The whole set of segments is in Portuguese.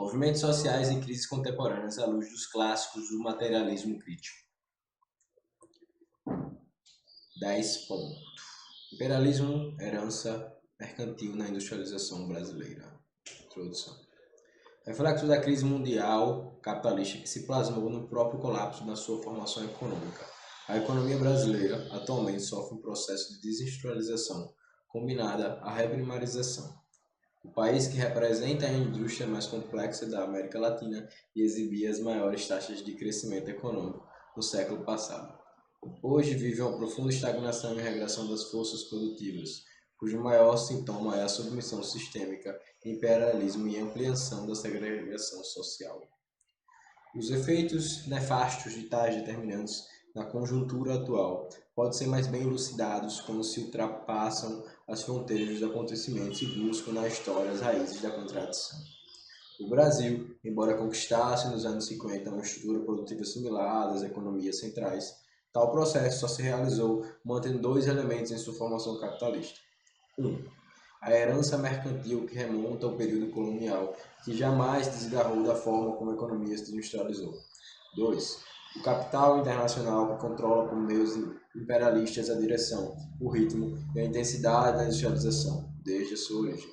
Movimentos sociais e crises contemporâneas à luz dos clássicos do materialismo crítico. 10 pontos. Imperialismo, herança mercantil na industrialização brasileira. Introdução. Reflexo da crise mundial capitalista que se plasmou no próprio colapso da sua formação econômica. A economia brasileira atualmente sofre um processo de desindustrialização combinada à reprimarização. O país que representa a indústria mais complexa da América Latina e exibia as maiores taxas de crescimento econômico no século passado. Hoje vive uma profunda estagnação e regressão das forças produtivas, cujo maior sintoma é a submissão sistêmica, imperialismo e ampliação da segregação social. Os efeitos nefastos de tais determinantes na conjuntura atual podem ser mais bem elucidados quando se ultrapassam as fronteiras dos acontecimentos e buscam na história as raízes da contradição. O Brasil, embora conquistasse nos anos 50 uma estrutura produtiva similar às economias centrais, tal processo só se realizou mantendo dois elementos em sua formação capitalista. 1. A herança mercantil que remonta ao período colonial, que jamais desgarrou da forma como a economia se industrializou. 2. O capital internacional que controla por meios imperialistas a direção, o ritmo e a intensidade da industrialização, desde a sua origem.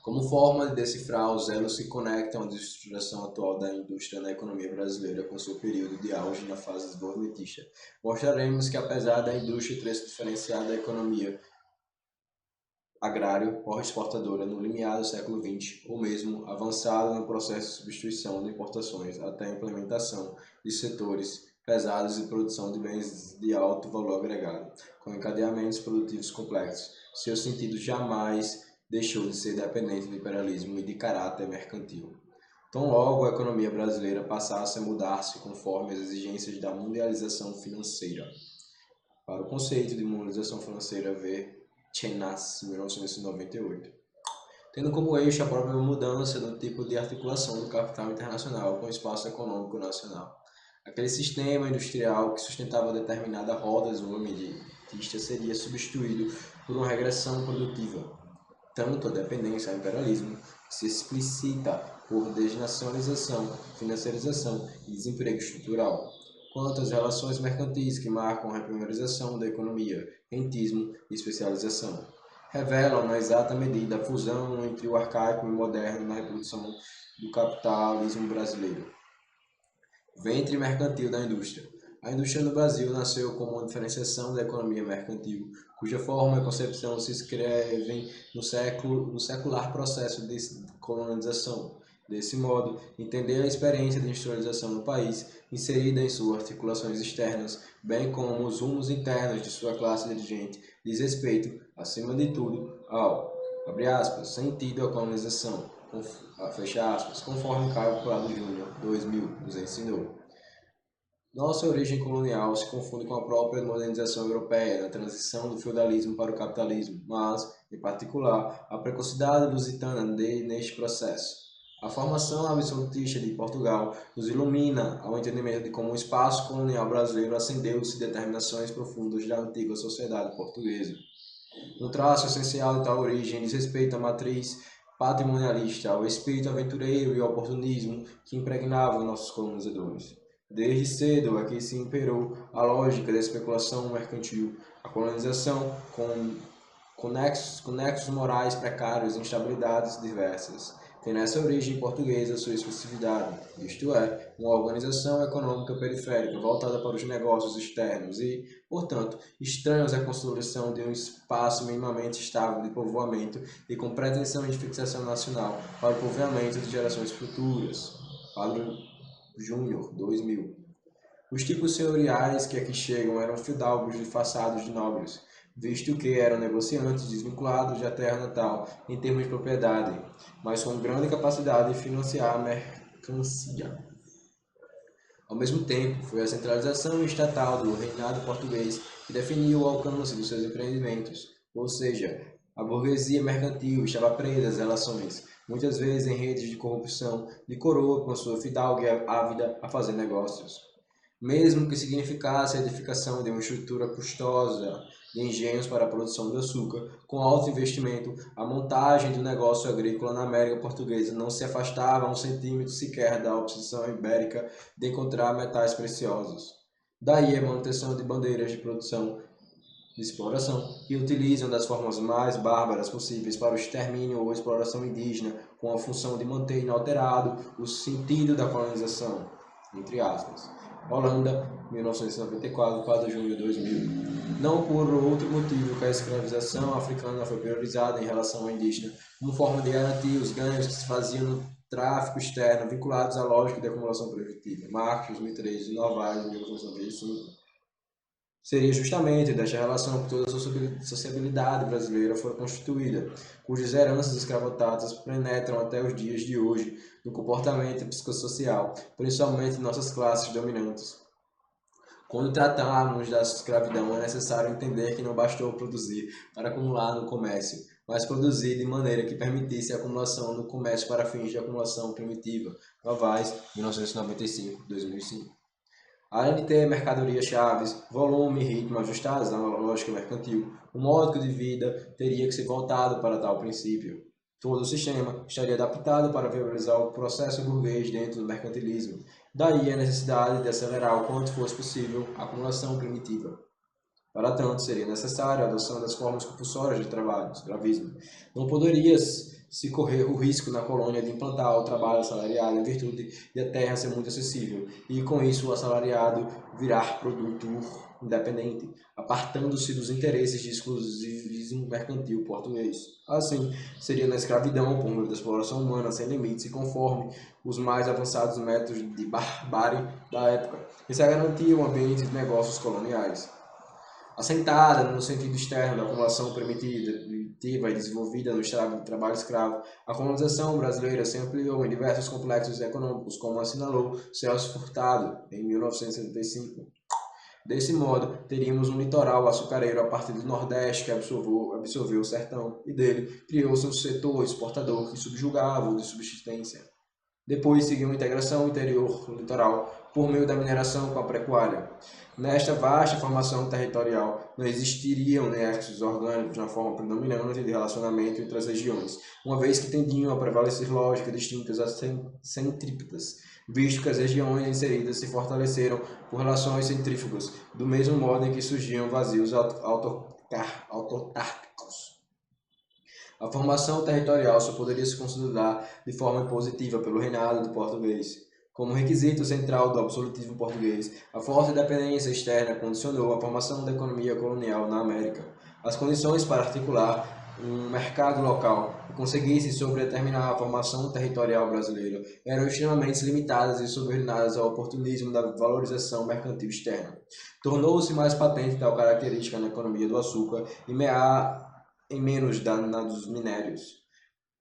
Como forma de decifrar os elos que conectam a destruturação atual da indústria na economia brasileira com seu período de auge na fase desenvolvimentista, mostraremos que apesar da indústria ter se diferenciado da economia agrário ou exportadora no limiar do século XX, ou mesmo avançado no processo de substituição de importações até a implementação de setores pesados de produção de bens de alto valor agregado, com encadeamentos produtivos complexos, seu sentido jamais deixou de ser dependente do imperialismo e de caráter mercantil. Tão logo a economia brasileira passasse a mudar-se conforme as exigências da mundialização financeira. Para o conceito de mundialização financeira, ver Chenas, 1998. Tendo como eixo a própria mudança no tipo de articulação do capital internacional com o espaço econômico nacional. Aquele sistema industrial que sustentava determinada roda desenvolvimentista seria substituído por uma regressão produtiva. Tanto a dependência ao imperialismo, que se explicita por desnacionalização, financiarização e desemprego estrutural, quanto as relações mercantis que marcam a reprimarização da economia, rentismo e especialização, revelam na exata medida a fusão entre o arcaico e o moderno na reprodução do capitalismo brasileiro. Ventre mercantil da indústria. A indústria no Brasil nasceu como uma diferenciação da economia mercantil, cuja forma e concepção se escrevem no secular processo de colonização. Desse modo, entender a experiência de industrialização no país, inserida em suas articulações externas, bem como os rumos internos de sua classe dirigente, diz respeito, acima de tudo, ao, abre aspas, sentido da colonização, fecha aspas, conforme Caio Prado Júnior, 2000, nos ensinou. Nossa origem colonial se confunde com a própria modernização europeia, na transição do feudalismo para o capitalismo, mas, em particular, a precocidade lusitana neste processo. A formação absolutista de Portugal nos ilumina ao entendimento de como o espaço colonial brasileiro acendeu-se determinações profundas da antiga sociedade portuguesa. Um traço essencial de tal origem diz respeito à matriz patrimonialista, ao espírito aventureiro e ao oportunismo que impregnavam nossos colonizadores. Desde cedo aqui se imperou a lógica da especulação mercantil, a colonização com nexos morais precários e instabilidades diversas. Tem nessa origem portuguesa sua especificidade, isto é, uma organização econômica periférica voltada para os negócios externos e, portanto, estranhos à consolidação de um espaço minimamente estável de povoamento e com pretensão de fixação nacional para o povoamento de gerações futuras. Padre Júnior, 2000. Os tipos senhoriais que aqui chegam eram fidalgos disfarçados de nobres, visto que eram negociantes desvinculados da terra natal em termos de propriedade, mas com grande capacidade de financiar a mercancia. Ao mesmo tempo, foi a centralização estatal do reinado português que definiu o alcance dos seus empreendimentos, ou seja, a burguesia mercantil estava presa às relações, muitas vezes em redes de corrupção, de coroa com sua fidalga ávida a fazer negócios. Mesmo que significasse a edificação de uma estrutura custosa de engenhos para a produção de açúcar, com alto investimento, a montagem do negócio agrícola na América Portuguesa não se afastava a um centímetro sequer da obsessão ibérica de encontrar metais preciosos. Daí a manutenção de bandeiras de produção de exploração, que utilizam das formas mais bárbaras possíveis para o extermínio ou exploração indígena, com a função de manter inalterado o sentido da colonização, entre aspas. Holanda, 1994, 4 de junho de 2000. Não por outro motivo que a escravização africana foi priorizada em relação ao indígena, como forma de garantir os ganhos que se faziam no tráfico externo vinculados à lógica de acumulação produtiva. Marcos, 2013, Novaes, 1995. Seria justamente desta relação que toda a sociabilidade brasileira foi constituída, cujas heranças escravotadas penetram até os dias de hoje no comportamento psicossocial, principalmente em nossas classes dominantes. Quando tratamos da escravidão, é necessário entender que não bastou produzir para acumular no comércio, mas produzir de maneira que permitisse a acumulação no comércio para fins de acumulação primitiva. Novaes, 1995, 2005. Além de ter mercadorias-chaves, volume e ritmo ajustados na lógica mercantil, o modo de vida teria que ser voltado para tal princípio. Todo o sistema estaria adaptado para viabilizar o processo burguês dentro do mercantilismo. Daí a necessidade de acelerar o quanto fosse possível a acumulação primitiva. Para tanto, seria necessária a adoção das formas compulsórias de trabalho, escravismo. Não poderia se correr o risco na colônia de implantar o trabalho assalariado em virtude de a terra ser muito acessível, e com isso o assalariado virar produtor independente, apartando-se dos interesses de exclusivismo mercantil português. Assim, seria na escravidão, por meio da exploração humana sem limites e conforme os mais avançados métodos de barbárie da época, que se garantia um ambiente de negócios coloniais. Assentada no sentido externo da acumulação primitiva e desenvolvida no trabalho escravo, a colonização brasileira se ampliou em diversos complexos econômicos, como assinalou Celso Furtado, em 1975. Desse modo, teríamos um litoral açucareiro a partir do Nordeste que absorveu o sertão, e dele criou-se um setor exportador que subjugava o de subsistência. Depois seguiu a integração interior-litoral por meio da mineração com a pecuária. Nesta vasta formação territorial, não existiriam nexos orgânicos na forma predominante de relacionamento entre as regiões, uma vez que tendiam a prevalecer lógicas distintas às centrípetas, visto que as regiões inseridas se fortaleceram por relações centrífugas, do mesmo modo em que surgiam vazios autárquicos. A formação territorial só poderia se consolidar de forma impositiva pelo reinado do português. Como requisito central do absolutismo português, a forte dependência externa condicionou a formação da economia colonial na América. As condições para articular um mercado local que conseguisse sobredeterminar a formação territorial brasileira eram extremamente limitadas e subordinadas ao oportunismo da valorização mercantil externa. Tornou-se mais patente tal característica na economia do açúcar e menos na dos minérios.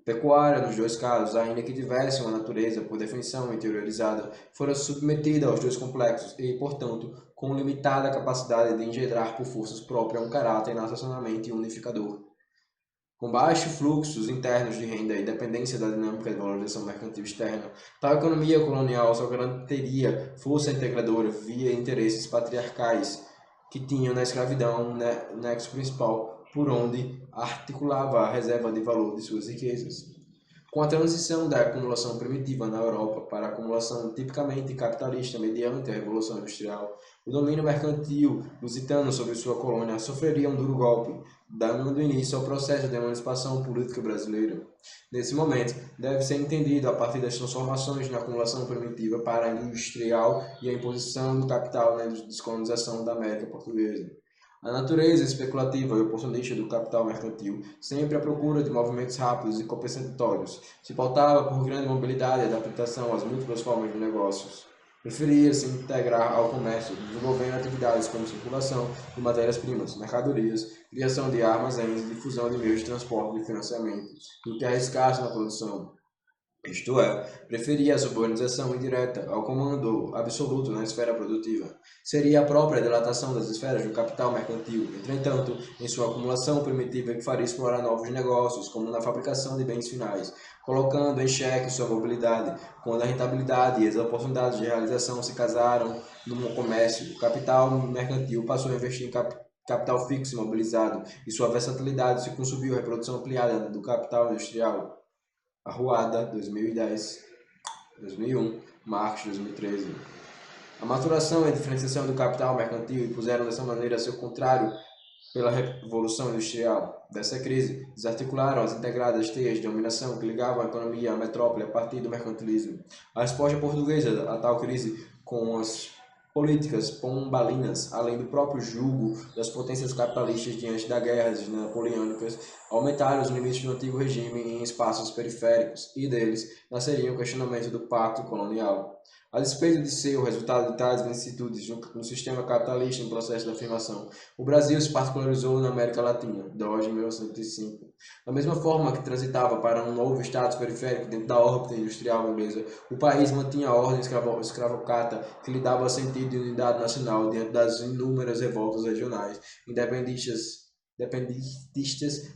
Pecuária, nos dois casos, ainda que tivesse uma natureza por definição interiorizada, fora submetida aos dois complexos e, portanto, com limitada capacidade de engendrar por forças próprias um caráter nacionalmente unificador. Com baixos fluxos internos de renda e dependência da dinâmica de valorização mercantil externa, tal economia colonial só garantiria força integradora via interesses patriarcais que tinham na escravidão o nexo principal por onde articulava a reserva de valor de suas riquezas. Com a transição da acumulação primitiva na Europa para a acumulação tipicamente capitalista mediante a Revolução Industrial, o domínio mercantil lusitano sobre sua colônia sofreria um duro golpe, dando início ao processo de emancipação política brasileira. Nesse momento, deve ser entendido a partir das transformações na acumulação primitiva para a industrial e a imposição do capital na descolonização da América Portuguesa. A natureza especulativa e oportunista do capital mercantil, sempre à procura de movimentos rápidos e compensatórios, se pautava por grande mobilidade e adaptação às múltiplas formas de negócios. Preferia se integrar ao comércio, desenvolvendo atividades como circulação de matérias-primas, mercadorias, criação de armazéns e difusão de meios de transporte e financiamento, do que arriscar-se na produção. Isto é, preferia a subordinação indireta ao comando absoluto na esfera produtiva. Seria a própria dilatação das esferas do capital mercantil, entretanto, em sua acumulação primitiva que faria explorar novos negócios, como na fabricação de bens finais, colocando em xeque sua mobilidade. Quando a rentabilidade e as oportunidades de realização se casaram no comércio, o capital mercantil passou a investir em capital fixo imobilizado e sua versatilidade se consumiu a reprodução ampliada do capital industrial. Arruada, 2010, 2001, Marx, 2013. A maturação e a diferenciação do capital mercantil impuseram dessa maneira seu contrário pela Revolução Industrial. Dessa crise, desarticularam as integradas teias de dominação que ligavam a economia à metrópole a partir do mercantilismo. A resposta portuguesa a tal crise, com as políticas pombalinas, além do próprio julgo das potências capitalistas diante das guerras napoleônicas, aumentaram os limites do antigo regime em espaços periféricos, e deles nasceria o questionamento do pacto colonial. A despeito de ser o resultado de tais vicissitudes no sistema capitalista em processo de afirmação, o Brasil se particularizou na América Latina, Dodge, 1905. Da mesma forma que transitava para um novo status periférico dentro da órbita industrial inglesa, o país mantinha a ordem escravocrata que lhe dava sentido de unidade nacional diante das inúmeras revoltas regionais, independentistas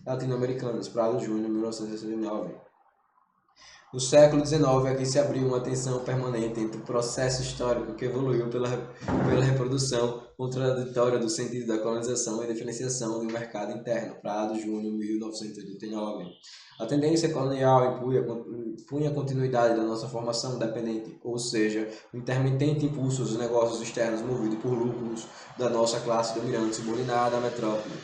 latino-americanas, Prado Júnior, 1969. No século XIX, aqui se abriu uma tensão permanente entre o processo histórico que evoluiu pela reprodução contraditória do sentido da colonização e diferenciação do mercado interno, Prado Júnior, 1989. A tendência colonial impunha a continuidade da nossa formação dependente, ou seja, o intermitente impulso dos negócios externos movido por lucros da nossa classe dominante subordinada à metrópole.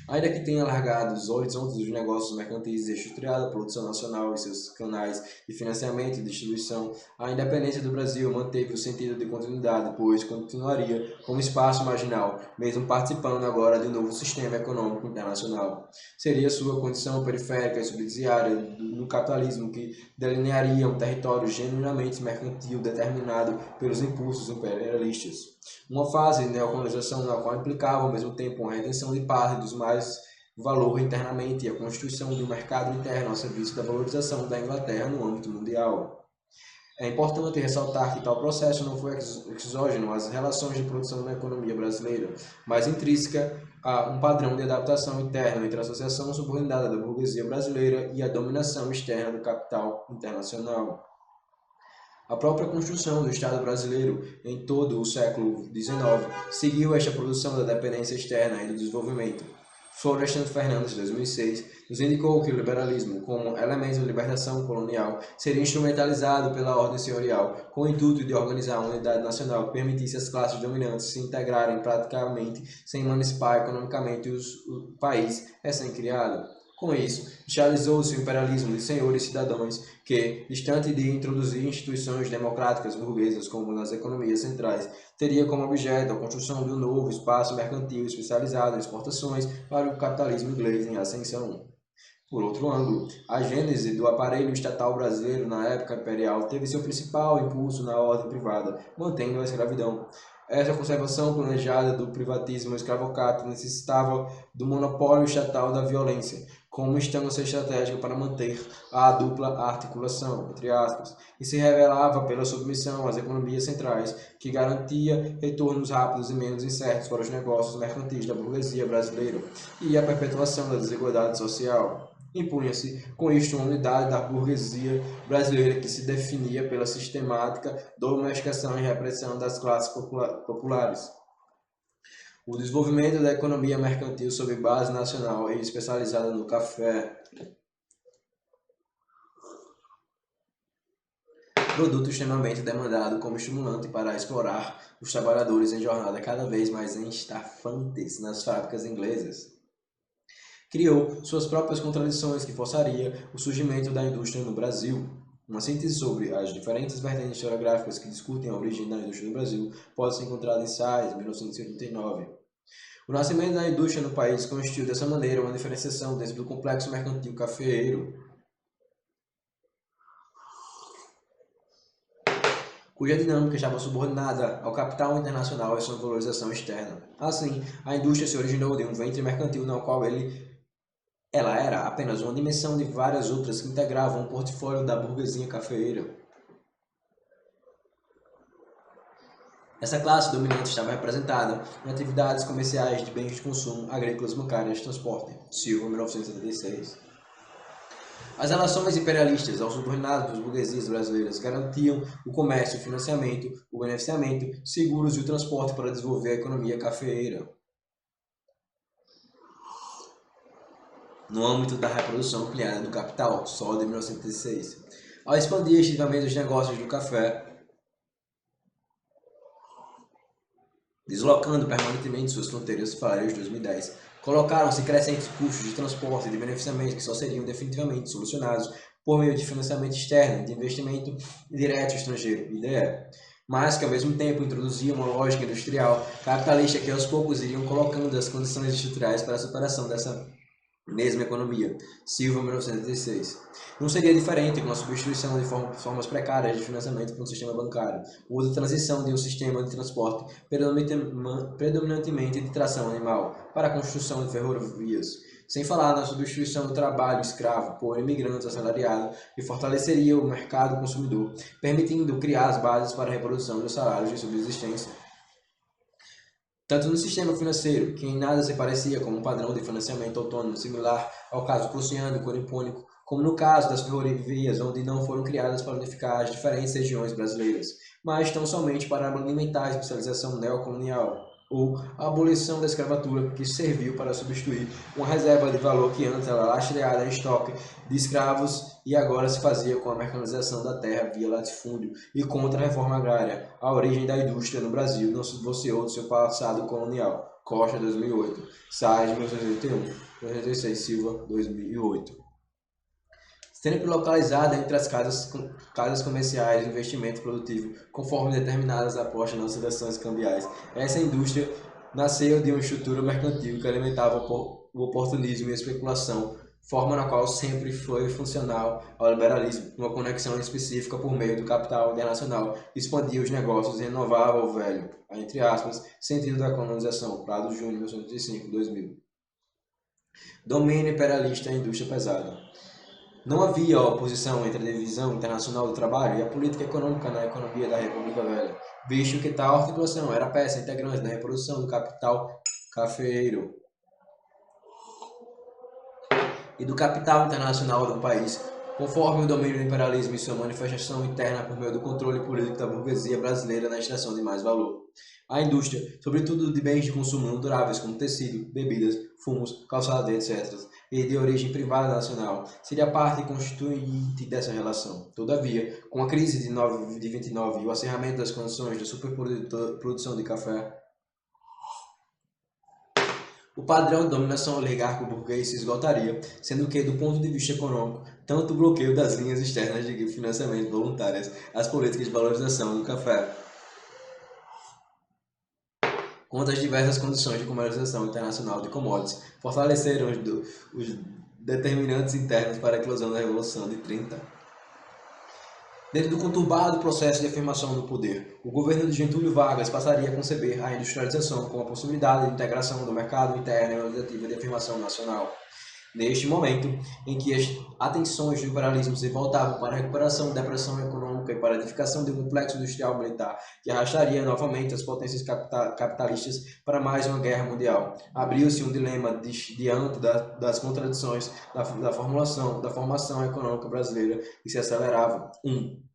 Ainda que tenha alargado os horizontes dos negócios mercantis e estruturado a produção nacional e seus canais de financiamento e distribuição, a independência do Brasil manteve o sentido de continuidade, pois continuaria como espaço marginal, mesmo participando agora de um novo sistema econômico internacional. Seria sua condição periférica e subsidiária no capitalismo que delinearia um território genuinamente mercantil determinado pelos impulsos imperialistas. Uma fase de neocolonização na qual implicava ao mesmo tempo uma retenção de parte dos mais valor internamente e a constituição de um mercado interno a serviço da valorização da Inglaterra no âmbito mundial. É importante ressaltar que tal processo não foi exógeno às relações de produção na economia brasileira, mas intrínseca a um padrão de adaptação interna entre a associação subordinada da burguesia brasileira e a dominação externa do capital internacional. A própria construção do Estado brasileiro em todo o século XIX seguiu esta produção da dependência externa e do desenvolvimento. Florestan Fernandes, 2006, nos indicou que o liberalismo, como elemento de libertação colonial, seria instrumentalizado pela ordem senhorial, com o intuito de organizar uma unidade nacional que permitisse às classes dominantes se integrarem praticamente sem emancipar economicamente o país recém-criado. Com isso, institucionalizou-se o imperialismo de senhores e cidadãos que, distante de introduzir instituições democráticas burguesas como nas economias centrais, teria como objeto a construção de um novo espaço mercantil especializado em exportações para o capitalismo inglês em ascensão. Por outro ângulo, a gênese do aparelho estatal brasileiro na época imperial teve seu principal impulso na ordem privada, mantendo a escravidão. Essa conservação planejada do privatismo escravocrata necessitava do monopólio estatal da violência, como instância estratégica para manter a dupla articulação, entre aspas, e se revelava pela submissão às economias centrais, que garantia retornos rápidos e menos incertos para os negócios mercantis da burguesia brasileira, e a perpetuação da desigualdade social. Impunha-se, com isto, uma unidade da burguesia brasileira que se definia pela sistemática domesticação e repressão das classes populares. O desenvolvimento da economia mercantil sob base nacional e especializada no café, produto extremamente demandado como estimulante para explorar os trabalhadores em jornada cada vez mais estafantes nas fábricas inglesas. Criou suas próprias contradições que forçaria o surgimento da indústria no Brasil. Uma síntese sobre as diferentes vertentes historiográficas que discutem a origem da indústria no Brasil pode ser encontrada em Sais, 1989. O nascimento da indústria no país constituiu dessa maneira uma diferenciação dentro do complexo mercantil cafeeiro, cuja dinâmica estava subordinada ao capital internacional e sua valorização externa. Assim, a indústria se originou de um ventre mercantil no qual ela era apenas uma dimensão de várias outras que integravam o portfólio da burguesia cafeeira. Essa classe dominante estava representada em atividades comerciais de bens de consumo, agrícolas, bancárias, transporte. Silva, 1976. As relações imperialistas aos subordinados dos burguesias brasileiras garantiam o comércio, o financiamento, o beneficiamento, seguros e o transporte para desenvolver a economia cafeeira. No âmbito da reprodução ampliada do capital, só de 1936. Ao expandir extensivamente os negócios do café, deslocando permanentemente suas fronteiras faleiras de 2010, colocaram-se crescentes custos de transporte e de beneficiamento que só seriam definitivamente solucionados por meio de financiamento externo, de investimento direto estrangeiro, IDE, mas que ao mesmo tempo introduzia uma lógica industrial capitalista que aos poucos iriam colocando as condições estruturais para a superação dessa mesma economia. Silva, 1986. Não seria diferente com a substituição de formas precárias de financiamento por um sistema bancário, ou de transição de um sistema de transporte predominantemente de tração animal para a construção de ferrovias, sem falar na substituição do trabalho escravo por imigrantes assalariados, que fortaleceria o mercado consumidor, permitindo criar as bases para a reprodução dos salários de subsistência. Tanto no sistema financeiro, que em nada se parecia com um padrão de financiamento autônomo similar ao caso prussiano e corinthiano, como no caso das ferrovias, onde não foram criadas para unificar as diferentes regiões brasileiras, mas tão somente para alimentar a especialização neocolonial, ou a abolição da escravatura, que serviu para substituir uma reserva de valor que antes era lastreada em estoque de escravos e agora se fazia com a mercantilização da terra via latifúndio e contra a reforma agrária. A origem da indústria no Brasil não se divorciou do seu passado colonial. Costa, 2008. Sais, 1981. 1986. Silva, 2008. Sempre localizada entre as casas comerciais de investimento produtivo, conforme determinadas apostas nas oscilações cambiais. Essa indústria nasceu de uma estrutura mercantil que alimentava o oportunismo e a especulação, forma na qual sempre foi funcional ao liberalismo, uma conexão específica por meio do capital internacional, que expandia os negócios e renovava o velho, entre aspas, sentido da colonização. Prado Júnior, 1905, 2000. Domínio imperialista e indústria pesada. Não havia oposição entre a divisão internacional do trabalho e a política econômica na economia da República Velha, visto que tal articulação era peça integrante da reprodução do capital cafeeiro e do capital internacional do país, conforme o domínio do imperialismo e sua manifestação interna por meio do controle político da burguesia brasileira na extração de mais valor. A indústria, sobretudo de bens de consumo não duráveis como tecido, bebidas, fumos, calçados, etc., e de origem privada nacional, seria parte constituinte dessa relação. Todavia, com a crise de 29 e o acerramento das condições da superprodução de café, o padrão de dominação oligárquico-burguês se esgotaria, sendo que, do ponto de vista econômico, tanto o bloqueio das linhas externas de financiamento voluntárias às políticas de valorização do café, quanto às diversas condições de comercialização internacional de commodities, fortaleceram os determinantes internos para a eclosão da Revolução de 30. Dentro do conturbado processo de afirmação do poder, o governo de Getúlio Vargas passaria a conceber a industrialização como a possibilidade de integração do mercado interno e organizativa de afirmação nacional. Neste momento, em que as atenções do imperialismo se voltavam para a recuperação da depressão econômica e para a edificação de um complexo industrial militar que arrastaria novamente as potências capitalistas para mais uma guerra mundial, abriu-se um dilema diante das contradições da formação econômica brasileira que se aceleravam. 1.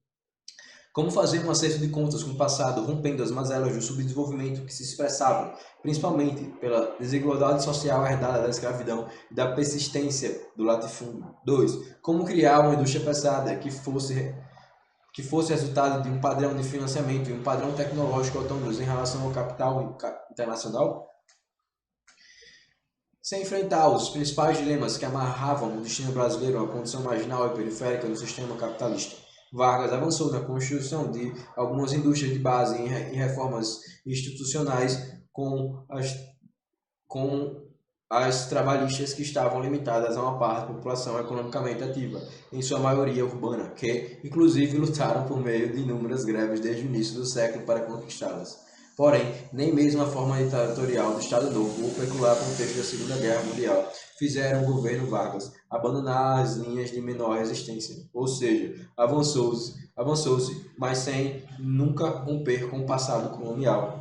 Como fazer um acerto de contas com o passado, rompendo as mazelas do subdesenvolvimento que se expressavam, principalmente pela desigualdade social herdada da escravidão e da persistência do latifúndio. 2. Como criar uma indústria pesada que fosse resultado de um padrão de financiamento e um padrão tecnológico autônomos em relação ao capital internacional? Sem enfrentar os principais dilemas que amarravam o destino brasileiro a uma condição marginal e periférica no sistema capitalista, Vargas avançou na constituição de algumas indústrias de base em reformas institucionais com as trabalhistas que estavam limitadas a uma parte da população economicamente ativa, em sua maioria urbana, que, inclusive, lutaram por meio de inúmeras greves desde o início do século para conquistá-las. Porém, nem mesmo a forma ditatorial do Estado Novo ou o peculiar contexto da Segunda Guerra Mundial fizeram o governo Vargas abandonar as linhas de menor resistência, ou seja, avançou-se, mas sem nunca romper com o passado colonial.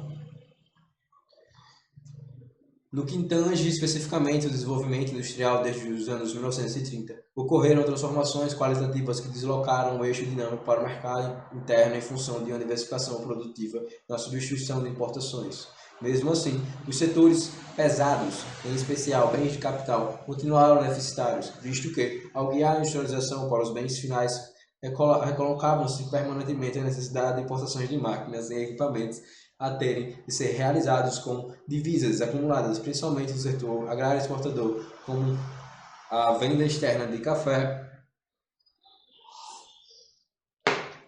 No que tange especificamente o desenvolvimento industrial desde os anos 1930, ocorreram transformações qualitativas que deslocaram o eixo dinâmico para o mercado interno em função de uma diversificação produtiva na substituição de importações. Mesmo assim, os setores pesados, em especial bens de capital, continuaram deficitários, visto que, ao guiar a industrialização para os bens finais, recolocavam-se permanentemente a necessidade de importações de máquinas e equipamentos a terem de ser realizados com divisas acumuladas principalmente no setor agrário exportador, como a venda externa de café,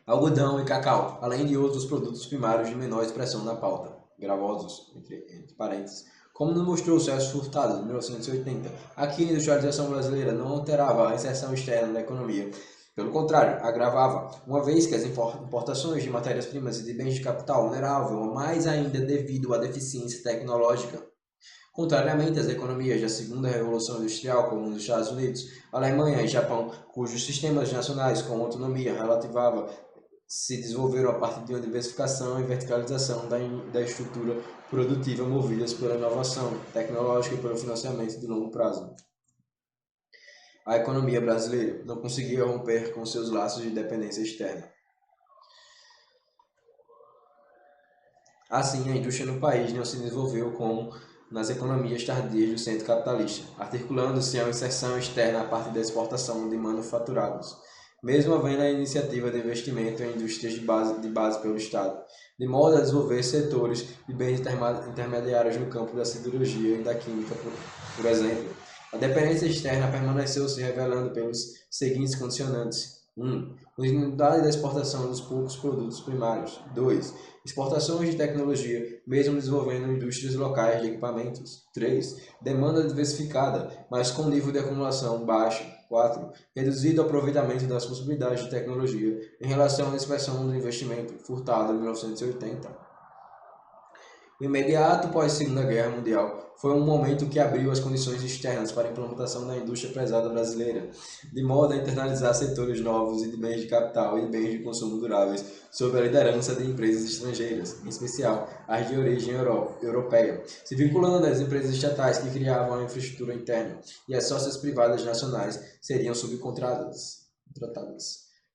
algodão e cacau, além de outros produtos primários de menor expressão na pauta, gravosos, entre parênteses. Como nos mostrou o Celso Furtado, em 1980, aqui a industrialização brasileira não alterava a inserção externa da economia. Pelo contrário, agravava, uma vez que as importações de matérias-primas e de bens de capital vulnerável, mais ainda devido à deficiência tecnológica. Contrariamente às economias da segunda revolução industrial, como nos Estados Unidos, Alemanha e Japão, cujos sistemas nacionais com autonomia relativa se desenvolveram a partir de uma diversificação e verticalização da estrutura produtiva movidas pela inovação tecnológica e pelo financiamento de longo prazo. A economia brasileira não conseguia romper com seus laços de dependência externa. Assim, a indústria no país não se desenvolveu como nas economias tardias do centro capitalista, articulando-se a uma inserção externa a partir da exportação de manufaturados, mesmo havendo a iniciativa de investimento em indústrias de base pelo Estado, de modo a desenvolver setores de bens intermediários no campo da siderurgia e da química, por exemplo. A dependência externa permaneceu se revelando pelos seguintes condicionantes: 1. Continuidade da exportação dos poucos produtos primários. 2. Exportações de tecnologia, mesmo desenvolvendo indústrias locais de equipamentos. 3. Demanda diversificada, mas com nível de acumulação baixo. 4. Reduzido aproveitamento das possibilidades de tecnologia em relação à expressão do investimento, Furtado, em 1980. O imediato pós-Segunda Guerra Mundial foi um momento que abriu as condições externas para a implementação da indústria pesada brasileira, de modo a internalizar setores novos e de bens de capital e de bens de consumo duráveis sob a liderança de empresas estrangeiras, em especial as de origem europeia, se vinculando às empresas estatais que criavam a infraestrutura interna, e as sócias privadas nacionais seriam subcontratadas.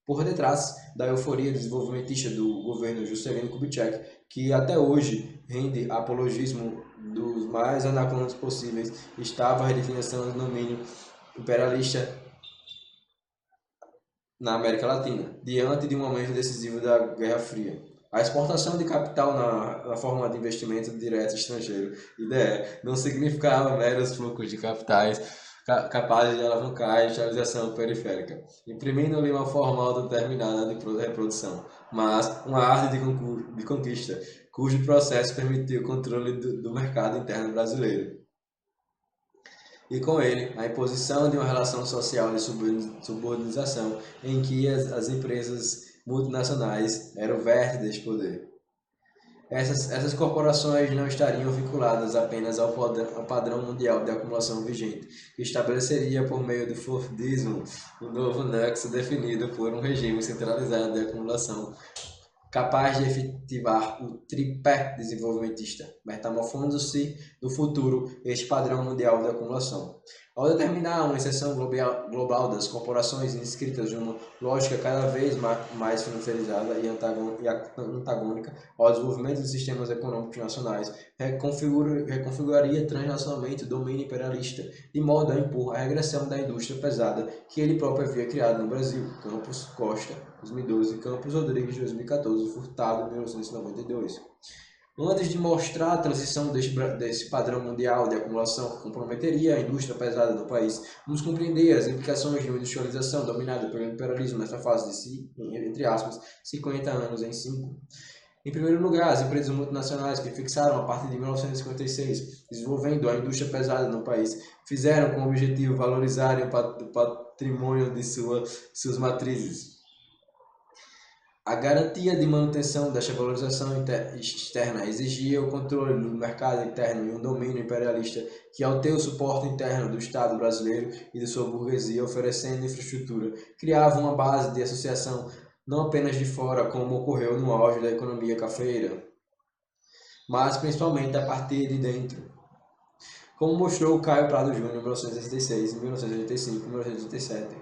Por detrás da euforia desenvolvimentista do governo Juscelino Kubitschek, que até hoje rende apologismo dos mais anacrônicos possíveis, estava a redefinição do domínio imperialista na América Latina, diante de um momento decisivo da Guerra Fria. A exportação de capital na forma de investimento direto estrangeiro, IDE, não significava meros fluxos de capitais capazes de alavancar a industrialização periférica, imprimindo-lhe uma forma autodeterminada de reprodução, mas uma arte de conquista, cujo processo permitiu o controle do mercado interno brasileiro. E com ele, a imposição de uma relação social de subordinação em que as empresas multinacionais eram o vértice deste poder. Essas corporações não estariam vinculadas apenas ao padrão mundial de acumulação vigente, que estabeleceria por meio do Fordismo o novo nexo definido por um regime centralizado de acumulação, capaz de efetivar o tripé desenvolvimentista, metamorfando-se no futuro este padrão mundial de acumulação. Ao determinar uma inserção global das corporações inscritas numa lógica cada vez mais financiarizada e antagônica ao desenvolvimento de sistemas econômicos nacionais, reconfiguraria transnacionalmente o domínio imperialista, de modo a impor a regressão da indústria pesada que ele próprio havia criado no Brasil. Campos Costa, 2012, Campos Rodrigues, 2014, Furtado, 1992. Antes de mostrar a transição desse padrão mundial de acumulação que comprometeria a indústria pesada do país, vamos compreender as implicações de uma industrialização dominada pelo imperialismo nessa fase de, entre aspas, 50 anos em 5. Em primeiro lugar, as empresas multinacionais que fixaram a partir de 1956, desenvolvendo a indústria pesada no país, fizeram com o objetivo valorizarem o patrimônio de suas matrizes. A garantia de manutenção desta valorização externa exigia o controle do mercado interno e um domínio imperialista que, ao ter o suporte interno do Estado brasileiro e de sua burguesia oferecendo infraestrutura, criava uma base de associação não apenas de fora, como ocorreu no auge da economia cafeeira, mas principalmente a partir de dentro. como mostrou Caio Prado Júnior em 1986, 1985 e 1987.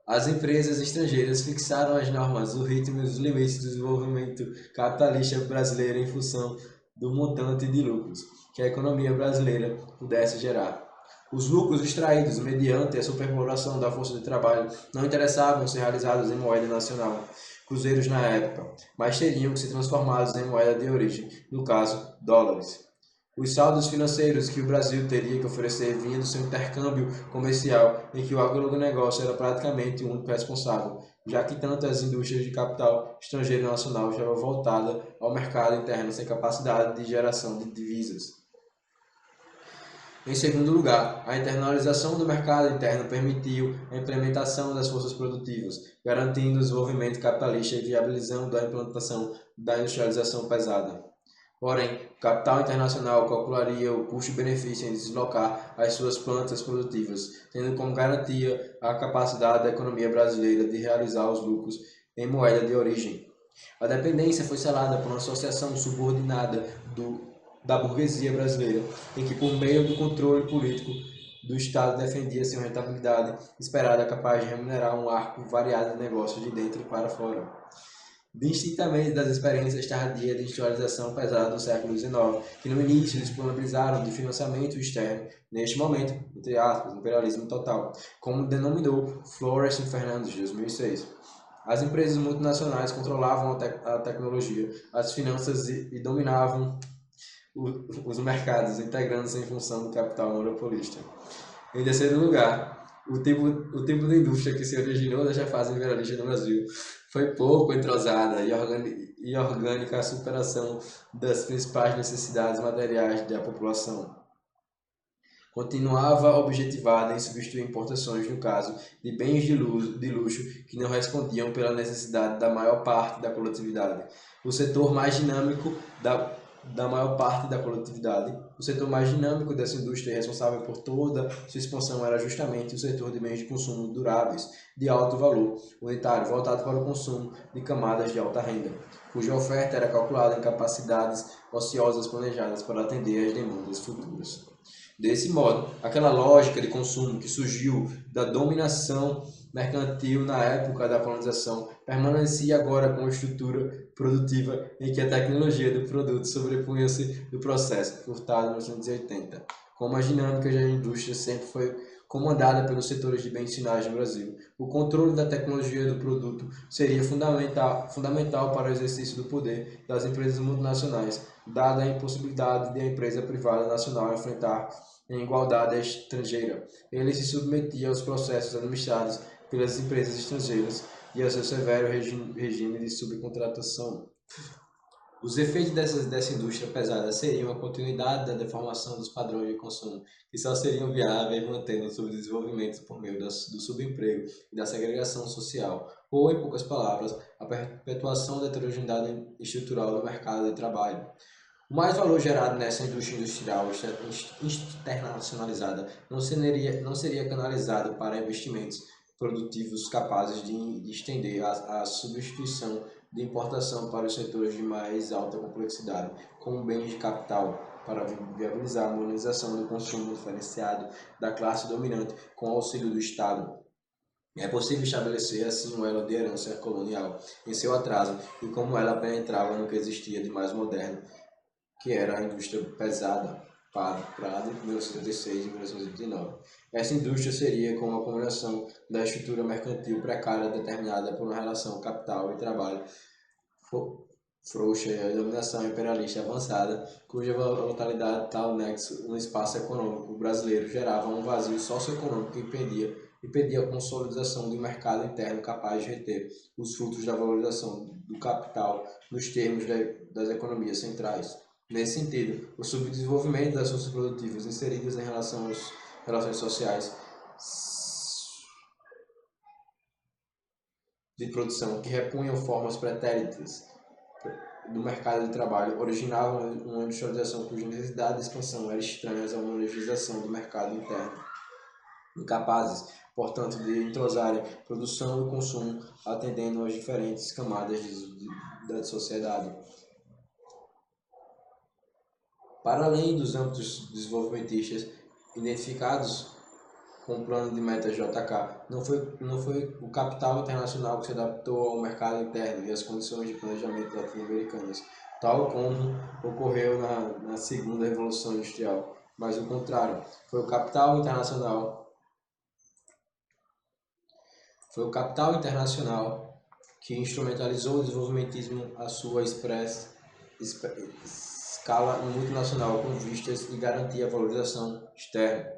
As empresas estrangeiras fixaram as normas, o ritmo e os limites do desenvolvimento capitalista brasileiro em função do montante de lucros que a economia brasileira pudesse gerar. Os lucros extraídos mediante a superpoblação da força de trabalho não interessavam ser realizados em moeda nacional, cruzeiros na época, mas teriam que ser transformados em moeda de origem, no caso, dólares. Os saldos financeiros que o Brasil teria que oferecer vinham do seu intercâmbio comercial, em que o agronegócio era praticamente o único responsável, já que tantas indústrias de capital estrangeiro e nacional estavam voltadas ao mercado interno sem capacidade de geração de divisas. Em segundo lugar, a internalização do mercado interno permitiu a implementação das forças produtivas, garantindo o desenvolvimento capitalista e viabilizando a implantação da industrialização pesada. Porém, o capital internacional calcularia o custo-benefício em deslocar as suas plantas produtivas, tendo como garantia a capacidade da economia brasileira de realizar os lucros em moeda de origem. A dependência foi selada por uma associação subordinada da burguesia brasileira, em que, por meio do controle político do Estado, defendia-se uma rentabilidade esperada capaz de remunerar um arco variado de negócios de dentro para fora. Distintamente das experiências tardias de industrialização pesada do século XIX, que no início disponibilizaram de financiamento externo, neste momento, entre aspas, imperialismo total, como denominou Florestan Fernandes, de 2006. As empresas multinacionais controlavam a tecnologia, as finanças e dominavam os mercados, integrando-se em função do capital monopolista. Em terceiro lugar, o tipo de indústria que se originou desta fase imperialista no Brasil foi pouco entrosada e orgânica à superação das principais necessidades materiais da população. Continuava objetivada em substituir importações, no caso de bens de luxo que não respondiam pela necessidade da maior parte da coletividade. O setor mais dinâmico o setor mais dinâmico dessa indústria responsável por toda sua expansão era justamente o setor de bens de consumo duráveis, de alto valor unitário, voltado para o consumo de camadas de alta renda, cuja oferta era calculada em capacidades ociosas planejadas para atender às demandas futuras. Desse modo, aquela lógica de consumo que surgiu da dominação mercantil na época da colonização permanecia agora com uma estrutura produtiva em que a tecnologia do produto sobrepunha-se do processo, furtado em 1980. Como a dinâmica da indústria sempre foi comandada pelos setores de bens finais no Brasil, o controle da tecnologia do produto seria fundamental para o exercício do poder das empresas multinacionais, dada a impossibilidade de a empresa privada nacional enfrentar em igualdade à estrangeira. Ele se submetia aos processos administrados pelas empresas estrangeiras e ao seu severo regime de subcontratação. Os efeitos dessa indústria pesada seriam a continuidade da deformação dos padrões de consumo, que só seriam viáveis mantendo o subdesenvolvimento por meio do subemprego e da segregação social, ou, em poucas palavras, a perpetuação da heterogeneidade estrutural do mercado de trabalho. O mais valor gerado nessa indústria industrial internacionalizada não seria canalizado para investimentos produtivos capazes de estender a substituição de importação para os setores de mais alta complexidade, como bens de capital, para viabilizar a modernização do consumo diferenciado da classe dominante com auxílio do Estado. É possível estabelecer assim um elo de herança colonial em seu atraso e como ela penetrava no que existia de mais moderno, que era a indústria pesada, Prado, 1976 e 1989. Essa indústria seria como a combinação da estrutura mercantil precária determinada por uma relação capital e trabalho frouxa e a dominação imperialista avançada, cuja volatilidade tal nexo no espaço econômico brasileiro gerava um vazio socioeconômico que impedia a consolidação de um mercado interno capaz de reter os frutos da valorização do capital nos termos das economias centrais. Nesse sentido, o subdesenvolvimento das forças produtivas inseridas em relações sociais de produção que repunham formas pretéritas do mercado de trabalho originavam uma industrialização cuja necessidade de expansão era estranha a uma legislação do mercado interno, incapazes, portanto, de entrosarem produção e consumo, atendendo às diferentes camadas da sociedade. Para além dos âmbitos desenvolvimentistas identificados com o plano de meta JK, não foi o capital internacional que se adaptou ao mercado interno e às condições de planejamento latino-americanas, tal como ocorreu na segunda Revolução Industrial, mas o contrário, foi o capital internacional que instrumentalizou o desenvolvimentismo à sua escala multinacional com vistas e garantia a valorização externa.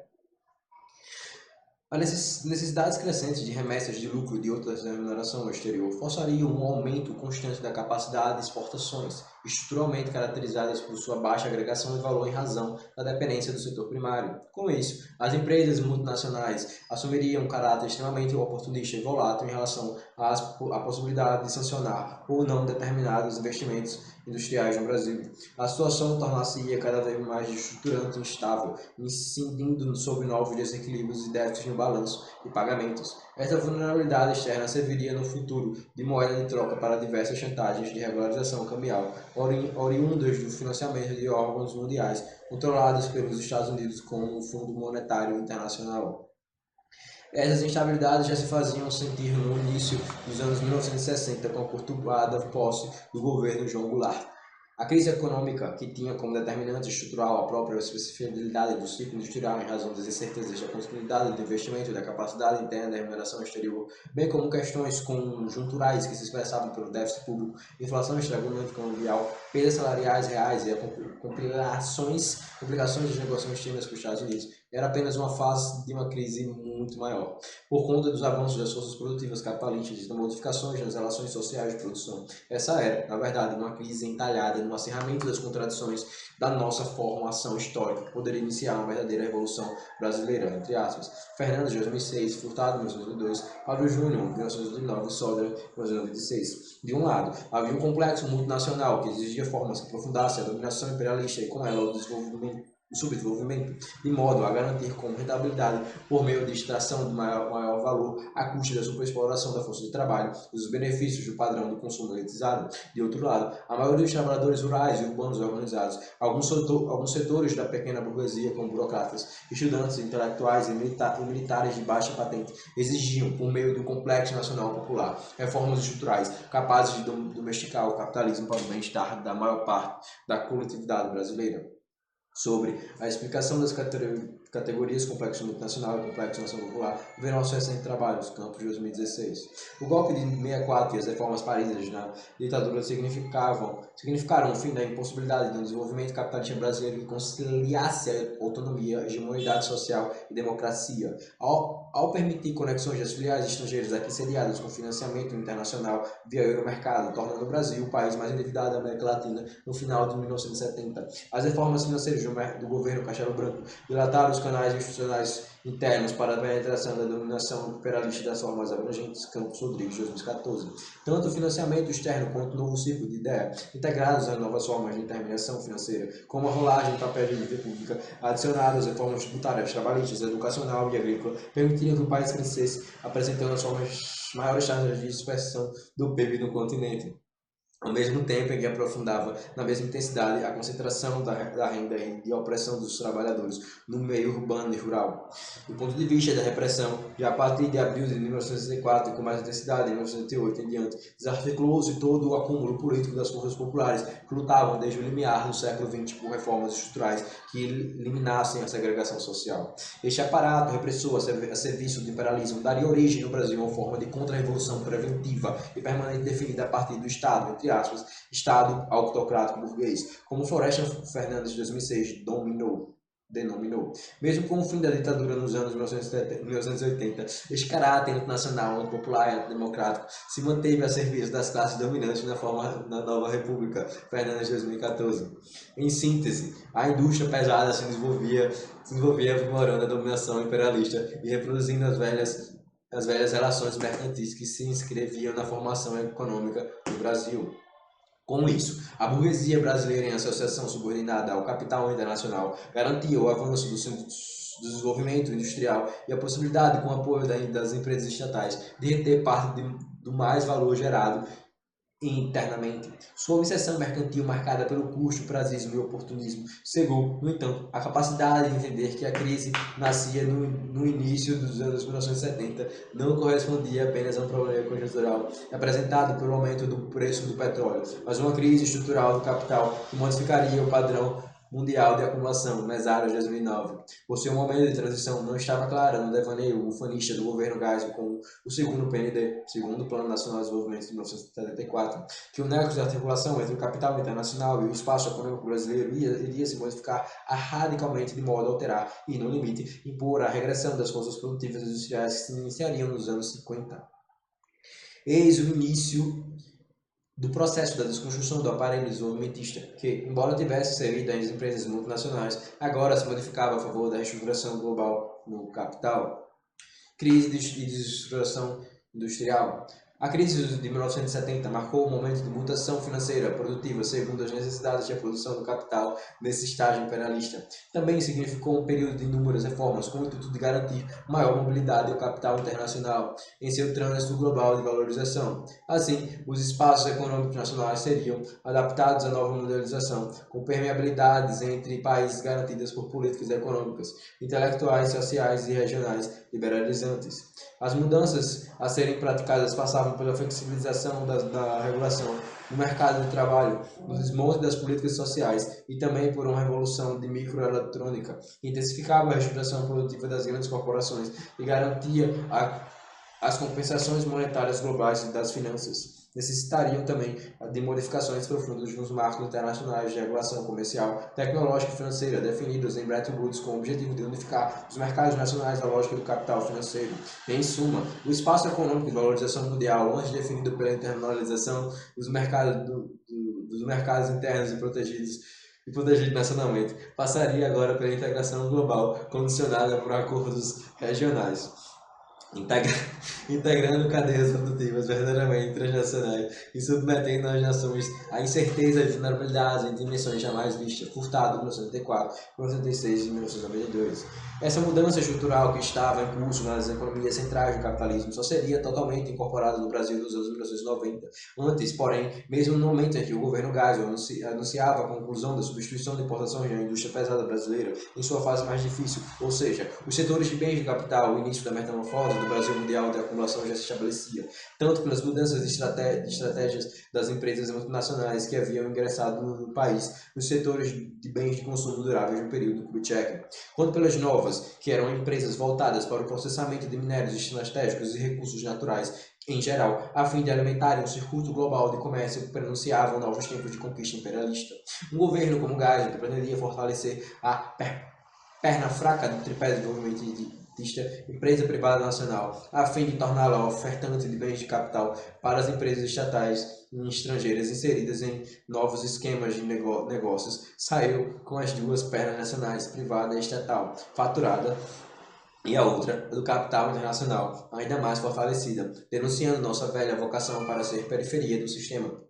As necessidades crescentes de remessas de lucro e de outras remuneração ao exterior forçariam um aumento constante da capacidade de exportações, estruturalmente caracterizadas por sua baixa agregação de valor em razão da dependência do setor primário. Com isso, as empresas multinacionais assumiriam um caráter extremamente oportunista e volátil em relação à possibilidade de sancionar ou não determinados investimentos industriais no Brasil. A situação tornar-se-ia cada vez mais estruturante e instável, incidindo sobre novos desequilíbrios e déficits no balanço e pagamentos. Esta vulnerabilidade externa serviria no futuro de moeda de troca para diversas chantagens de regularização cambial, oriundas do financiamento de órgãos mundiais controlados pelos Estados Unidos como o Fundo Monetário Internacional. Essas instabilidades já se faziam sentir no início dos anos 1960 com a conturbada posse do governo João Goulart. A crise econômica, que tinha como determinante estrutural a própria especificidade do ciclo industrial em razão das incertezas da continuidade do investimento e da capacidade interna da remuneração exterior, bem como questões conjunturais que se expressavam pelo déficit público, inflação, estrangulamento cambial, perdas salariais reais e complicações das negociações externas com os Estados Unidos, era apenas uma fase de uma crise muito maior, por conta dos avanços das forças produtivas capitalistas e das modificações nas relações sociais de produção. Essa era, na verdade, uma crise entalhada no acirramento das contradições da nossa formação histórica, que poderia iniciar uma verdadeira revolução brasileira, entre aspas. Fernandes, de 2006, Furtado, de 1902, Pablo Júnior, de 1909 e Sodré, de 1926. De um lado, havia um complexo multinacional que exigia formas que aprofundassem a dominação imperialista e com ela o subdesenvolvimento, de modo a garantir com rentabilidade, por meio de extração de maior valor, a custa da superexploração da força de trabalho e dos benefícios do padrão de consumo elitizado. De outro lado, a maioria dos trabalhadores rurais e urbanos organizados, alguns setores da pequena burguesia, como burocratas, estudantes, intelectuais e militares de baixa patente, exigiam, por meio de um complexo nacional popular, reformas estruturais capazes de domesticar o capitalismo para o bem-estar da maior parte da coletividade brasileira. Sobre a explicação das categorias Complexo Multinacional e Complexo Nacional Popular, vê nosso recente trabalho, os Campos de 2016. O golpe de 64 e as reformas paridas na ditadura significaram o fim da impossibilidade de um desenvolvimento capitalista brasileiro que conciliasse a autonomia, a hegemonidade social e democracia. Ao permitir conexões das filiais estrangeiras aqui sediadas com financiamento internacional via Euromercado, tornando o Brasil o país mais endividado da América Latina no final de 1970. As reformas financeiras do governo Castelo Branco dilataram os canais institucionais internos para a penetração da dominação imperialista das formas abrangentes, Campos Rodrigues, 2014. Tanto o financiamento externo quanto o novo ciclo de ideia, integrados às novas formas de intermediação financeira, como a rolagem de papel de dívida pública, adicionadas às reformas tributárias, trabalhistas, educacional e agrícola, permitiriam que o país crescesse, apresentando as maiores taxas de dispersão do PIB no continente. Ao mesmo tempo em que aprofundava na mesma intensidade a concentração da renda e a opressão dos trabalhadores no meio urbano e rural. Do ponto de vista da repressão, já a partir de abril de 1964 e com mais intensidade em 1988 em diante, desarticulou-se todo o acúmulo político das forças populares que lutavam desde o limiar do século XX por reformas estruturais que eliminassem a segregação social. Este aparato repressor a serviço do imperialismo daria origem no Brasil a uma forma de contra-revolução preventiva e permanente definida a partir do Estado, entre aspas, Estado autocrático burguês, como Floresta Fernandes de 2006 denominou. Mesmo com o fim da ditadura nos anos 1980, este caráter internacional, antipopular e antidemocrático se manteve a serviço das classes dominantes na nova República, Fernandes de 2014. Em síntese, a indústria pesada se desenvolvia aprimorando a dominação imperialista e reproduzindo as velhas relações mercantis que se inscreviam na formação econômica do Brasil. Com isso, a burguesia brasileira, em associação subordinada ao capital internacional, garantia o avanço do desenvolvimento industrial e a possibilidade, com o apoio das empresas estatais, de reter parte do mais valor gerado internamente. Sua obsessão mercantil, marcada pelo custo, prazismo e oportunismo, cegou, no entanto, a capacidade de entender que a crise nascia no início dos anos 1970 não correspondia apenas a um problema conjuntural apresentado pelo aumento do preço do petróleo, mas uma crise estrutural do capital que modificaria o padrão mundial de acumulação, mesário de 2009. Por ser um momento de transição, não estava clara no devaneio ufanista do governo Geisel com o segundo PND, segundo Plano Nacional de Desenvolvimento de 1974, que o nexo de articulação entre o capital internacional e o espaço econômico brasileiro iria se modificar radicalmente de modo a alterar e, no limite, impor a regressão das forças produtivas industriais que se iniciariam nos anos 50. Eis o início do processo da desconstrução do aparelho desenvolvimentista, que, embora tivesse servido às empresas multinacionais, agora se modificava a favor da reestruturação global no capital. Crise e desestruturação industrial. A crise de 1970 marcou um momento de mutação financeira produtiva segundo as necessidades de produção do capital nesse estágio imperialista. Também significou um período de inúmeras reformas com o intuito de garantir maior mobilidade ao capital internacional em seu trânsito global de valorização. Assim, os espaços econômicos nacionais seriam adaptados à nova modelização, com permeabilidades entre países garantidas por políticas econômicas, intelectuais, sociais e regionais liberalizantes. As mudanças a serem praticadas passavam pela flexibilização da regulação no mercado de trabalho, no desmonte das políticas sociais e também por uma revolução de microeletrônica que intensificava a reestruturação produtiva das grandes corporações e garantia as compensações monetárias globais das finanças. Necessitariam também de modificações profundas nos marcos internacionais de regulação comercial, tecnológica e financeira, definidos em Bretton Woods com o objetivo de unificar os mercados nacionais à lógica do capital financeiro. Em suma, o espaço econômico de valorização mundial, antes definido pela internalização dos mercados internos e protegidos nacionalmente, passaria agora pela integração global, condicionada por acordos regionais. Integrando cadeias produtivas verdadeiramente transnacionais e submetendo as nações a incertezas e vulnerabilidades em dimensões jamais vistas, Furtado, 1974, 1996 e 1992. Essa mudança estrutural que estava em curso nas economias centrais do capitalismo só seria totalmente incorporada no Brasil nos anos 1990. Antes, porém, mesmo no momento em que o governo Geisel anunciava a conclusão da substituição de importações na indústria pesada brasileira em sua fase mais difícil, ou seja, os setores de bens de capital, o início da metamorfose do Brasil mundial de acumulação já se estabelecia, tanto pelas mudanças de estratégias das empresas multinacionais que haviam ingressado no país nos setores de bens de consumo duráveis no período Kubitschek, quanto pelas novas, que eram empresas voltadas para o processamento de minérios estratégicos e recursos naturais em geral, a fim de alimentarem um circuito global de comércio que prenunciavam novos tempos de conquista imperialista. Um governo como Geisel, que pretendia fortalecer a perna fraca do tripé de desenvolvimento empresa privada nacional, a fim de torná-la ofertante de bens de capital para as empresas estatais e estrangeiras inseridas em novos esquemas de negócios, saiu com as duas pernas nacionais, privada e estatal, faturada, e a outra, do capital internacional, ainda mais fortalecida, denunciando nossa velha vocação para ser periferia do sistema.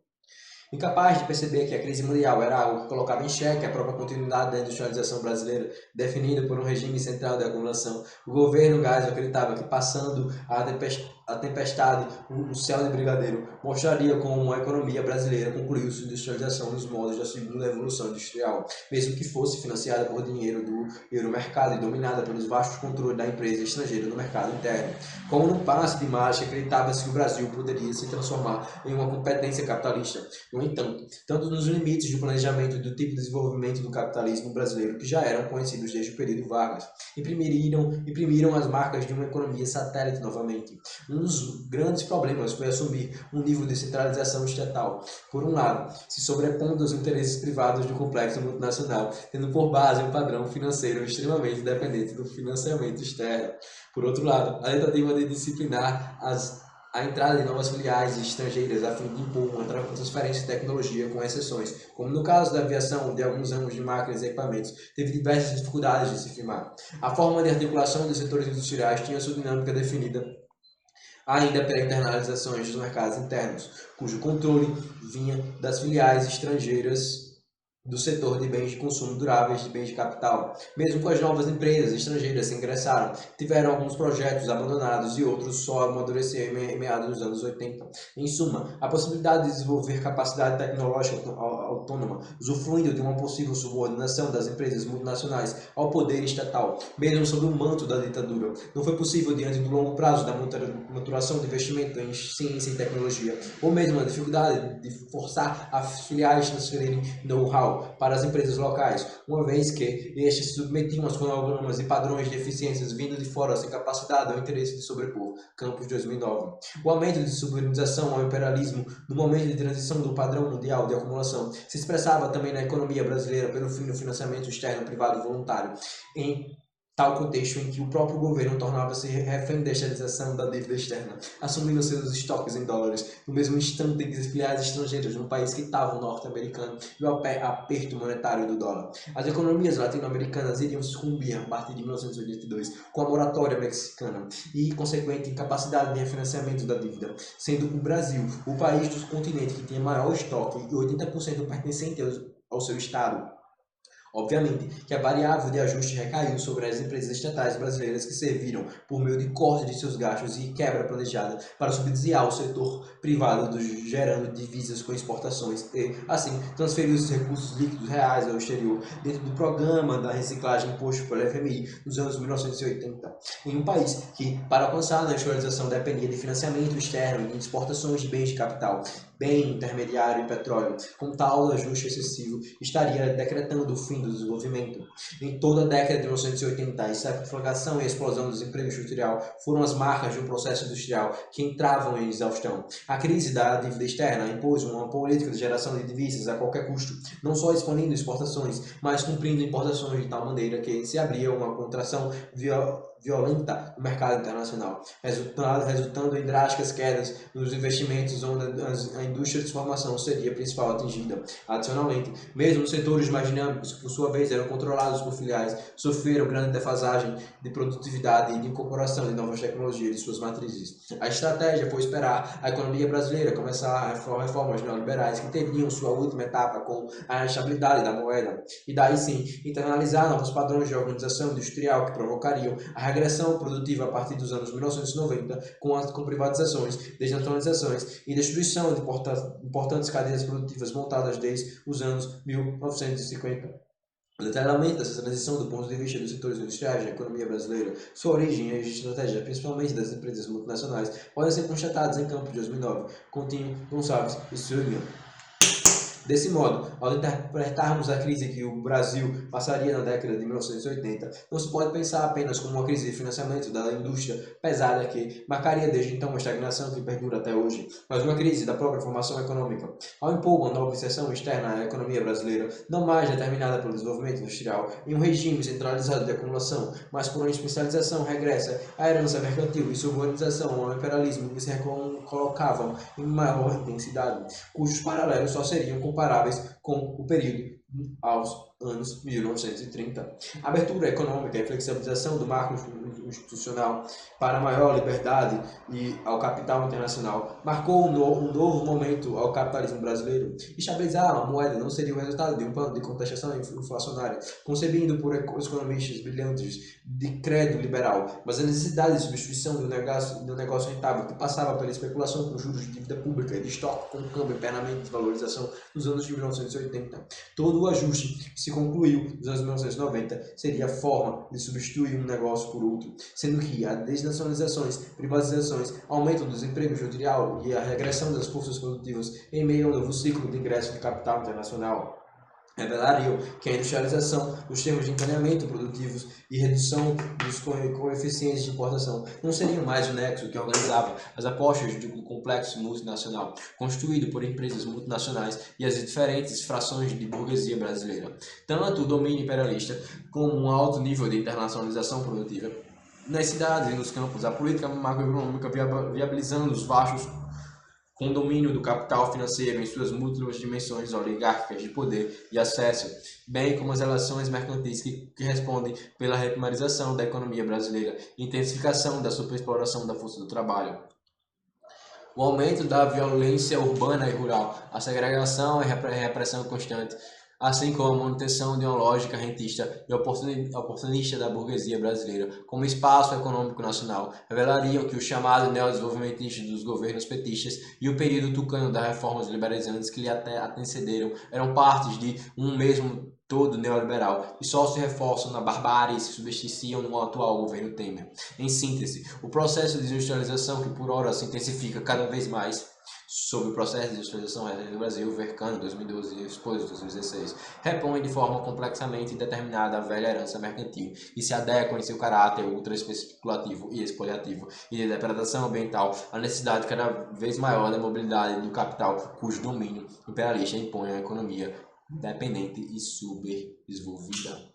Incapaz de perceber que a crise mundial era algo que colocava em xeque a própria continuidade da industrialização brasileira, definida por um regime central de acumulação, o governo Geisel acreditava que, passando a tempestade, o céu de brigadeiro mostraria como a economia brasileira concluiu sua industrialização nos moldes da segunda revolução industrial, mesmo que fosse financiada por dinheiro do euromercado e dominada pelos vastos controles da empresa estrangeira no mercado interno. Como num passe de mágica, acreditava-se que o Brasil poderia se transformar em uma competência capitalista. No entanto, tanto nos limites do planejamento e do tipo de desenvolvimento do capitalismo brasileiro, que já eram conhecidos desde o período Vargas, imprimiram as marcas de uma economia satélite novamente. Um dos grandes problemas foi assumir um nível de centralização estatal, por um lado, se sobrepondo aos interesses privados do complexo multinacional, tendo por base um padrão financeiro extremamente dependente do financiamento externo. Por outro lado, a tentativa de disciplinar a entrada de novas filiais estrangeiras a fim de impor uma transferência de tecnologia com exceções, como no caso da aviação de alguns ramos de máquinas e equipamentos, teve diversas dificuldades de se firmar. A forma de articulação dos setores industriais tinha sua dinâmica definida ainda pela internalização dos mercados internos, cujo controle vinha das filiais estrangeiras do setor de bens de consumo duráveis, de bens de capital. Mesmo com as novas empresas estrangeiras que ingressaram, tiveram alguns projetos abandonados e outros só amadureceram em meados dos anos 80. Em suma, a possibilidade de desenvolver capacidade tecnológica autônoma, usufruindo de uma possível subordinação das empresas multinacionais ao poder estatal, mesmo sob o manto da ditadura, não foi possível diante do longo prazo da maturação de investimento em ciência e tecnologia, ou mesmo a dificuldade de forçar as filiais transferirem know-how para as empresas locais, uma vez que estes se submetiam aos cronogramas e padrões de eficiências vindo de fora sem capacidade ou interesse de sobrepor. Campos 2009. O aumento de subordinação ao imperialismo no momento de transição do padrão mundial de acumulação se expressava também na economia brasileira pelo fim do financiamento externo privado voluntário, em tal contexto em que o próprio governo tornava-se refém da externalização da dívida externa, assumindo seus estoques em dólares, no mesmo instante que as filiais estrangeiras no país quitavam o norte-americano e o aperto monetário do dólar. As economias latino-americanas iriam sucumbir a partir de 1982 com a moratória mexicana e consequente incapacidade de refinanciamento da dívida, sendo o Brasil o país do continente que tinha maior estoque e 80% pertencente ao seu estado. Obviamente que a variável de ajuste recaiu sobre as empresas estatais brasileiras que serviram por meio de corte de seus gastos e quebra planejada para subsidiar o setor privado, gerando divisas com exportações e, assim, transferir os recursos líquidos reais ao exterior dentro do programa da reciclagem imposto pelo FMI nos anos 1980. Em um país que, para alcançar a industrialização, dependia de financiamento externo e de exportações de bens de capital, bem intermediário e petróleo, com tal ajuste excessivo, estaria decretando o fim do desenvolvimento. Em toda a década de 1980, a estagflação e a explosão do desemprego estrutural foram as marcas de um processo industrial que entravam em exaustão. A crise da dívida externa impôs uma política de geração de divisas a qualquer custo, não só expandindo exportações, mas cumprindo importações de tal maneira que se abria uma contração violenta no mercado internacional, resultando em drásticas quedas nos investimentos onde a indústria de transformação seria a principal atingida. Adicionalmente, mesmo os setores mais dinâmicos, que por sua vez eram controlados por filiais, sofreram grande defasagem de produtividade e de incorporação de novas tecnologias de suas matrizes. A estratégia foi esperar a economia brasileira começar reformas neoliberais que teriam sua última etapa com a estabilidade da moeda, e daí sim internalizar novos padrões de organização industrial que provocariam a regressão produtiva a partir dos anos 1990 com privatizações, desnacionalizações e destruição de importantes cadeias produtivas montadas desde os anos 1950. O detalhamento dessa transição do ponto de vista dos setores industriais da economia brasileira, sua origem e estratégia, principalmente das empresas multinacionais, podem ser constatados em Campos de 2009, Coutinho, Gonçalves e Surlian. Desse modo, ao interpretarmos a crise que o Brasil passaria na década de 1980, não se pode pensar apenas como uma crise de financiamento da indústria pesada que marcaria desde então uma estagnação que perdura até hoje, mas uma crise da própria formação econômica. Ao impor uma nova inserção externa à economia brasileira, não mais determinada pelo desenvolvimento industrial, em um regime centralizado de acumulação, mas por uma especialização regressa à herança mercantil e subordinação ao imperialismo que se colocavam em maior intensidade, cujos paralelos só seriam comparáveis com o período aos anos 1930. A abertura econômica e a flexibilização do marco institucional para maior liberdade e ao capital internacional marcou um novo momento ao capitalismo brasileiro. Estabilizar a moeda não seria o resultado de um plano de contestação inflacionária concebido por economistas brilhantes de credo liberal, mas a necessidade de substituição do negócio rentável que passava pela especulação com juros de dívida pública e de estoque com câmbio permanente de valorização nos anos de 1980. Todo o ajuste que se concluiu nos anos 1990 seria a forma de substituir um negócio por outro, sendo que as desnacionalizações, privatizações, aumento do desemprego estrutural e a regressão das forças produtivas em meio ao novo ciclo de ingresso de capital internacional revelariam que a industrialização dos termos de encadeamento produtivos e redução dos coeficientes de importação não seriam mais o nexo que organizava as apostas do complexo multinacional, constituído por empresas multinacionais e as diferentes frações de burguesia brasileira. Tanto o domínio imperialista como um alto nível de internacionalização produtiva. Nas cidades e nos campos, a política macroeconômica viabilizando os vastos com domínio do capital financeiro em suas múltiplas dimensões oligárquicas de poder e acesso, bem como as relações mercantis que respondem pela reprimarização da economia brasileira e intensificação da superexploração da força do trabalho. O aumento da violência urbana e rural, a segregação e a repressão constante, assim como a manutenção de uma lógica rentista e oportunista da burguesia brasileira como espaço econômico nacional, revelariam que o chamado neodesenvolvimentista dos governos petistas e o período tucano das reformas liberalizantes que lhe até antecederam eram partes de um mesmo todo neoliberal e só se reforçam na barbárie e se substituíam no atual governo Temer. Em síntese, o processo de industrialização que por hora se intensifica cada vez mais sobre o processo de industrialização no Brasil, Vercano 2012 e Exposto 2016, repõe de forma complexamente determinada a velha herança mercantil e se adequa em seu caráter ultra especulativo e expoliativo e de depredação ambiental à necessidade cada vez maior da mobilidade do capital, cujo domínio imperialista impõe a economia dependente e subdesenvolvida.